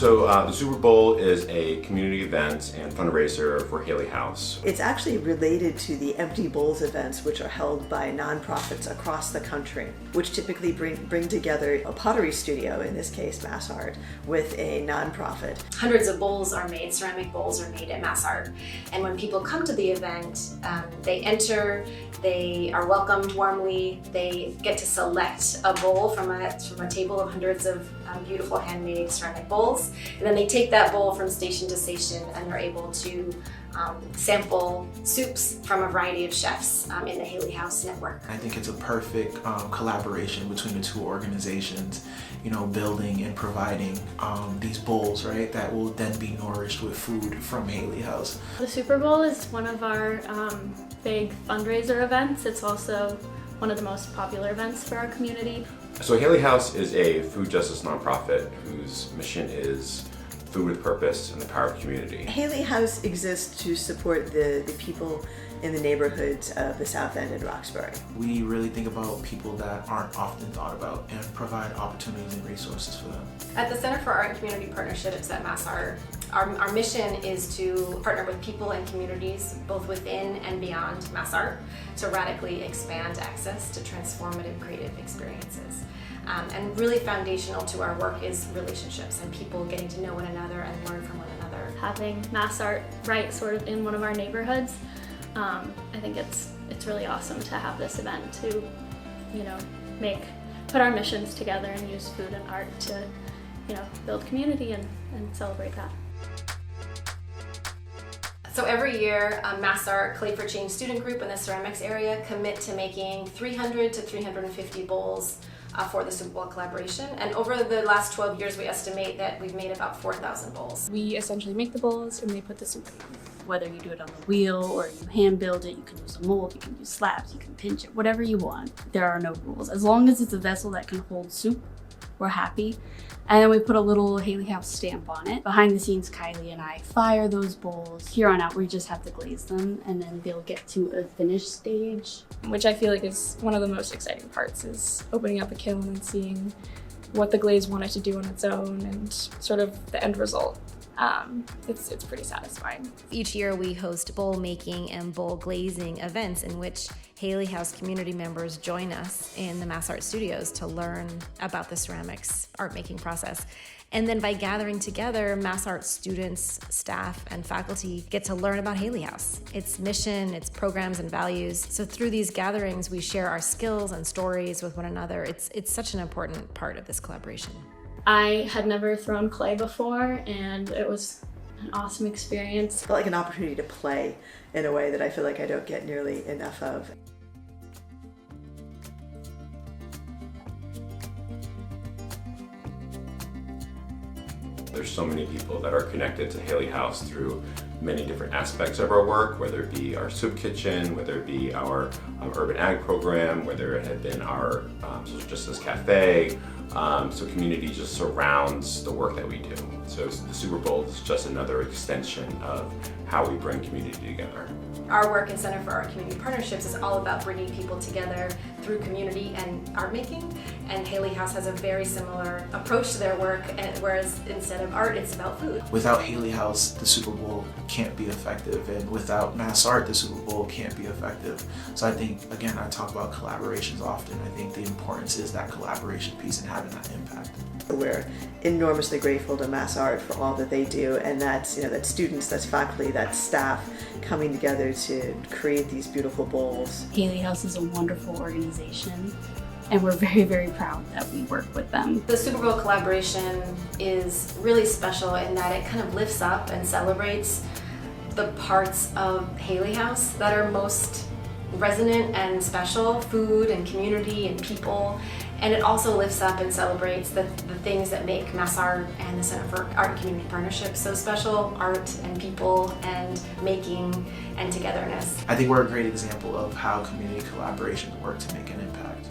So the Super Bowl is a community event and fundraiser for Haley House. It's actually related to the Empty Bowls events, which are held by nonprofits across the country, which typically bring together a pottery studio, in this case MassArt, with a nonprofit. Hundreds of bowls are made, ceramic bowls are made at MassArt. And when people come to the event, they enter, they are welcomed warmly, they get to select a bowl from a table of hundreds of beautiful handmade ceramic bowls. And then they take that bowl from station to station and they're able to sample soups from a variety of chefs in the Haley House network. I think it's a perfect collaboration between the two organizations, you know, building and providing these bowls, right, that will then be nourished with food from Haley House. The Super Bowl is one of our big fundraiser events. It's also one of the most popular events for our community. So Haley House is a food justice nonprofit whose mission is food with purpose and the power of community. Haley House exists to support the people in the neighborhoods of the South End and Roxbury. We really think about people that aren't often thought about and provide opportunities and resources for them. At the Center for Art and Community Partnerships at MassArt, our mission is to partner with people and communities both within and beyond MassArt to radically expand access to transformative creative experiences. And really foundational to our work is relationships and people getting to know one another and learn from one another. Having MassArt right sort of in one of our neighborhoods, I think it's really awesome to have this event to, you know, put our missions together and use food and art to, you know, build community and celebrate that. So every year, MassArt Clay for Change student group in the ceramics area commit to making 300 to 350 bowls for the Super Bowl collaboration. And over the last 12 years, we estimate that we've made about 4,000 bowls. We essentially make the bowls and they put the soup in them. Whether you do it on the wheel or you hand build it, you can use a mold, you can use slabs, you can pinch it, whatever you want. There are no rules. As long as it's a vessel that can hold soup, we're happy. And then we put a little Haley House stamp on it. Behind the scenes, Kylie and I fire those bowls. Here on out, we just have to glaze them and then they'll get to a finished stage. Which I feel like is one of the most exciting parts, is opening up a kiln and seeing what the glaze wanted to do on its own and sort of the end result. It's pretty satisfying. Each year we host bowl making and bowl glazing events in which Haley House community members join us in the MassArt studios to learn about the ceramics art making process. And then by gathering together, MassArt students, staff, and faculty get to learn about Haley House, its mission, its programs and values. So through these gatherings, we share our skills and stories with one another. It's such an important part of this collaboration. I had never thrown clay before and it was an awesome experience. I felt like an opportunity to play in a way that I feel like I don't get nearly enough of. There's so many people that are connected to Haley House through many different aspects of our work, whether it be our soup kitchen, whether it be our urban ag program, whether it had been our social justice cafe. So community just surrounds the work that we do. So the Super Bowl is just another extension of how we bring community together. Our work in Center for Art Community Partnerships is all about bringing people together through community and art making. And Haley House has a very similar approach to their work, whereas instead of art, it's about food. Without Haley House, the Super Bowl can't be effective, and without MassArt, the Super Bowl can't be effective. So I think, again, I talk about collaborations often. I think the importance is that collaboration piece and having that impact. We're enormously grateful to MassArt for all that they do, and that's, that's students, that's faculty, that's staff coming together to create these beautiful bowls. Haley House is a wonderful organization and we're very, very proud that we work with them. The Super Bowl collaboration is really special in that it kind of lifts up and celebrates the parts of Haley House that are most resonant and special, food and community and people. And it also lifts up and celebrates the things that make MassArt and the Center for Art and Community Partnerships so special: art and people and making and togetherness. I think we're a great example of how community collaborations work to make an impact.